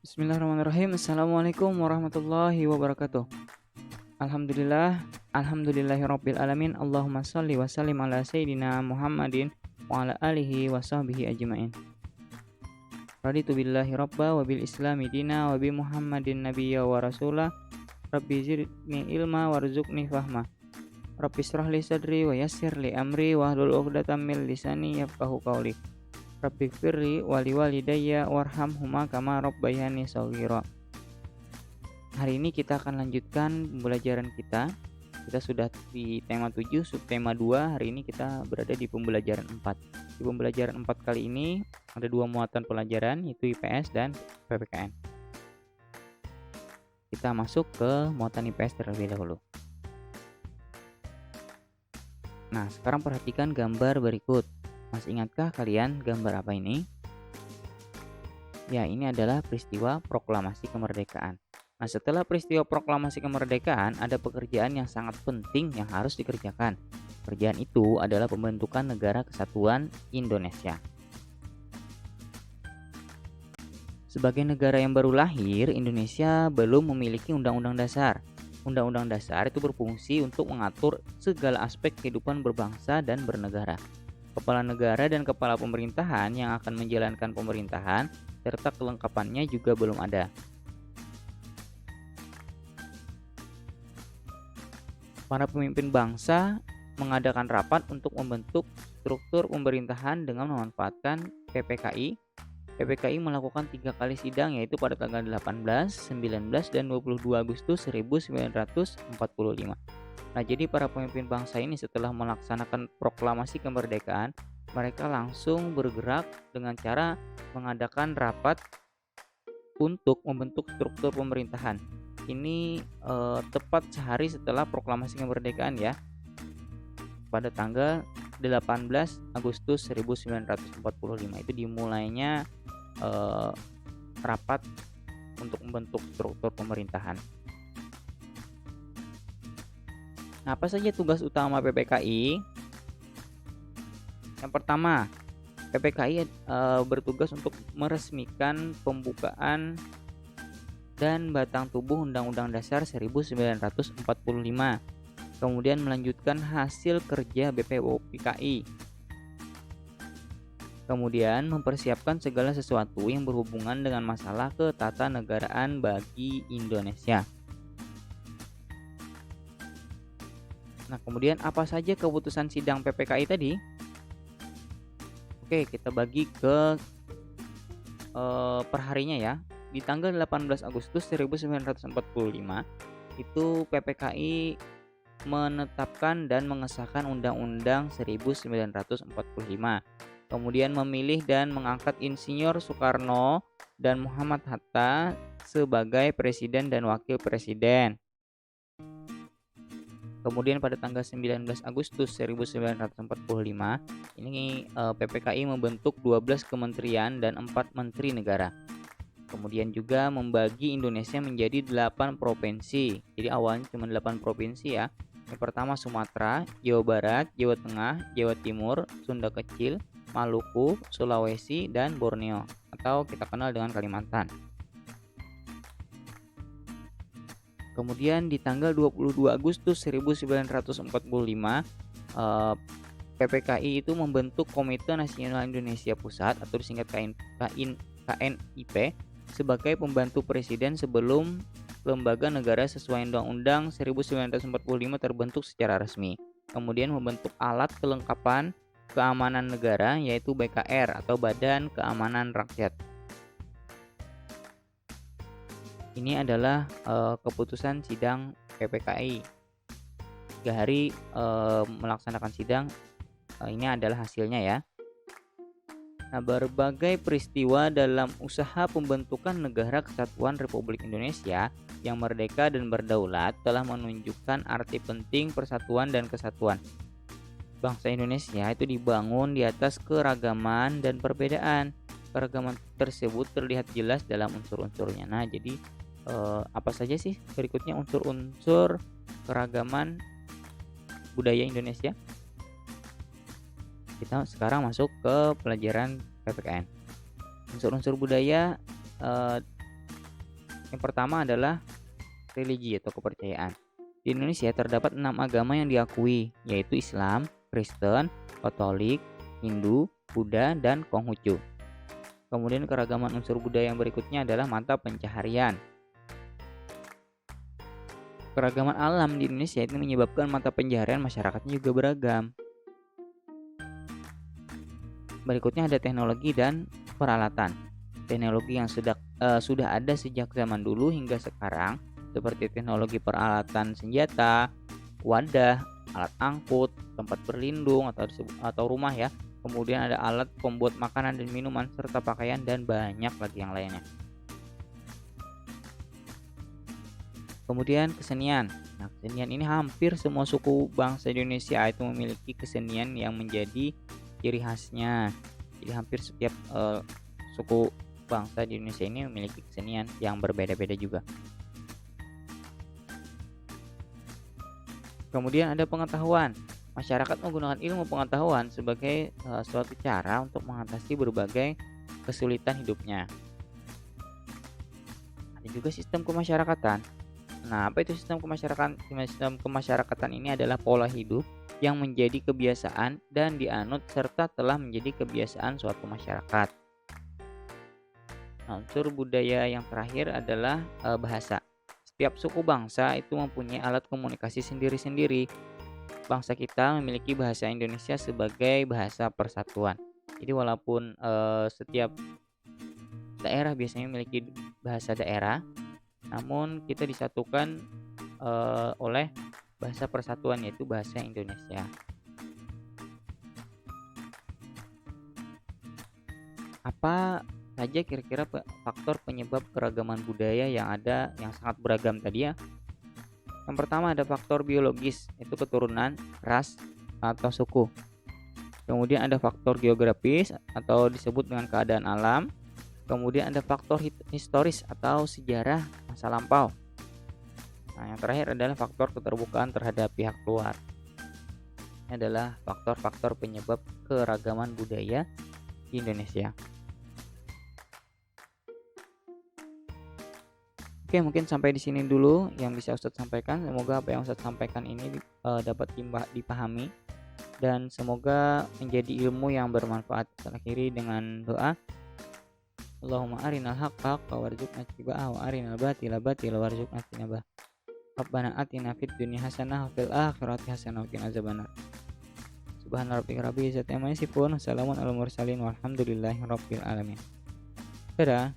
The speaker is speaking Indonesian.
Bismillahirrahmanirrahim. Assalamualaikum warahmatullahi wabarakatuh. Alhamdulillah, alhamdulillahirabbil alamin. Allahumma shalli wa sallim ala sayyidina Muhammadin wa ala alihi wa sahbihi ajmain. Raditu billahi rabba wa bil islami dina wa bi Muhammadin nabiyya wa rasulah. Rabbi zidni ilma warzuqni fahma. Rabbi shrah li sadri wa yassir li amri wa hlul 'uqdatam min lisani yafqahu qawli. Rabbi firli wali walidayya warhamhuma kama rabbayani shaghira. Hari ini kita akan lanjutkan pembelajaran kita. Kita sudah di tema 7, subtema 2. Hari ini kita berada di pembelajaran 4. Di pembelajaran 4 kali ini ada dua muatan pelajaran, yaitu IPS dan PPKN. Kita masuk ke muatan IPS terlebih dahulu. Nah, sekarang perhatikan gambar berikut. Masih ingatkah kalian gambar apa ini? Ya, ini adalah peristiwa proklamasi kemerdekaan. Nah, setelah peristiwa proklamasi kemerdekaan, ada pekerjaan yang sangat penting yang harus dikerjakan. Pekerjaan itu adalah pembentukan Negara Kesatuan Indonesia. Sebagai negara yang baru lahir, Indonesia belum memiliki undang-undang dasar. Undang-undang dasar itu berfungsi untuk mengatur segala aspek kehidupan berbangsa dan bernegara. Kepala negara dan kepala pemerintahan yang akan menjalankan pemerintahan serta kelengkapannya juga belum ada. Para pemimpin bangsa mengadakan rapat untuk membentuk struktur pemerintahan dengan memanfaatkan PPKI. PPKI melakukan 3 kali sidang, yaitu pada tanggal 18, 19, dan 22 Agustus 1945. Nah, jadi para pemimpin bangsa ini setelah melaksanakan proklamasi kemerdekaan, mereka langsung bergerak dengan cara mengadakan rapat untuk membentuk struktur pemerintahan. Ini tepat sehari setelah proklamasi kemerdekaan ya, pada tanggal 18 Agustus 1945 itu dimulainya rapat untuk membentuk struktur pemerintahan. Nah, apa saja tugas utama PPKI? Yang pertama, PPKI bertugas untuk meresmikan pembukaan dan batang tubuh Undang-Undang Dasar 1945. Kemudian melanjutkan hasil kerja BPUPKI. Kemudian mempersiapkan segala sesuatu yang berhubungan dengan masalah ketatanegaraan bagi Indonesia. Nah, kemudian apa saja keputusan sidang PPKI tadi? Oke, kita bagi ke perharinya ya. Di tanggal 18 Agustus 1945 itu PPKI menetapkan dan mengesahkan Undang-Undang 1945. Kemudian memilih dan mengangkat Insinyur Soekarno dan Muhammad Hatta sebagai presiden dan wakil presiden. Kemudian pada tanggal 19 Agustus 1945 ini PPKI membentuk 12 kementerian dan 4 menteri negara. Kemudian juga membagi Indonesia menjadi 8 provinsi. Jadi awalnya cuma 8 provinsi ya. Yang pertama Sumatera, Jawa Barat, Jawa Tengah, Jawa Timur, Sunda Kecil, Maluku, Sulawesi, dan Borneo atau kita kenal dengan Kalimantan. Kemudian di tanggal 22 Agustus 1945 PPKI itu membentuk Komite Nasional Indonesia Pusat atau disingkat KNIP sebagai pembantu presiden sebelum lembaga negara sesuai Undang-Undang 1945 terbentuk secara resmi. Kemudian membentuk alat kelengkapan keamanan negara yaitu BKR atau Badan Keamanan Rakyat. Ini adalah keputusan sidang PPKI. 3 hari melaksanakan sidang, ini adalah hasilnya ya. Nah, berbagai peristiwa dalam usaha pembentukan Negara Kesatuan Republik Indonesia yang merdeka dan berdaulat telah menunjukkan arti penting persatuan dan kesatuan. Bangsa Indonesia itu dibangun di atas keragaman dan perbedaan. Keragaman tersebut terlihat jelas dalam unsur-unsurnya. Nah, jadi apa saja sih berikutnya unsur-unsur keragaman budaya Indonesia? Kita sekarang masuk ke pelajaran PPKN. Unsur-unsur budaya Yang pertama adalah religi atau kepercayaan. Di Indonesia terdapat 6 agama yang diakui, yaitu Islam, Kristen, Katolik, Hindu, Buddha, dan Konghucu. Kemudian keragaman unsur budaya yang berikutnya adalah mata pencaharian. Keragaman alam di Indonesia itu menyebabkan mata pencaharian masyarakatnya juga beragam. Berikutnya ada teknologi dan peralatan. Teknologi yang sudah ada sejak zaman dulu hingga sekarang, seperti teknologi peralatan senjata, wadah, alat angkut, tempat berlindung atau rumah ya. Kemudian ada alat pembuat makanan dan minuman serta pakaian dan banyak lagi yang lainnya. Kemudian kesenian. Nah, kesenian ini hampir semua suku bangsa Indonesia itu memiliki kesenian yang menjadi ciri khasnya. Jadi hampir setiap suku bangsa di Indonesia ini memiliki kesenian yang berbeda-beda juga. Kemudian ada pengetahuan. Masyarakat menggunakan ilmu pengetahuan sebagai suatu cara untuk mengatasi berbagai kesulitan hidupnya. Ada juga sistem kemasyarakatan. Nah, apa itu sistem kemasyarakatan? Sistem kemasyarakatan ini adalah pola hidup yang menjadi kebiasaan dan dianut serta telah menjadi kebiasaan suatu masyarakat. Nah, unsur budaya yang terakhir adalah bahasa. Setiap suku bangsa itu mempunyai alat komunikasi sendiri-sendiri. Bangsa kita memiliki bahasa Indonesia sebagai bahasa persatuan. Jadi walaupun setiap daerah biasanya memiliki bahasa daerah, namun kita disatukan oleh bahasa persatuan, yaitu bahasa Indonesia. Apa saja kira-kira faktor penyebab keragaman budaya yang ada yang sangat beragam tadi ya? Yang pertama ada faktor biologis, itu keturunan, ras, atau suku. Kemudian ada faktor geografis atau disebut dengan keadaan alam. Kemudian ada faktor historis atau sejarah masa lampau. Nah, yang terakhir adalah faktor keterbukaan terhadap pihak luar. Ini adalah faktor-faktor penyebab keragaman budaya di Indonesia. Oke, mungkin sampai di sini dulu yang bisa Ustadz sampaikan. Semoga apa yang Ustadz sampaikan ini dapat dipahami dan semoga menjadi ilmu yang bermanfaat. Kita akhiri dengan doa. Allahumma arinal haqqa warzuqna ittiba'ahu wa arinal batila batila warzuqna ijtinabah. Rabbana atina fid dunya hasanah wa fil akhirati hasanah wa qina azabannar. Subhana rabbika rabbil izzati amma yasifun. Wassalamun alal mursalin walhamdulillahi rabbil alamin. Dadah.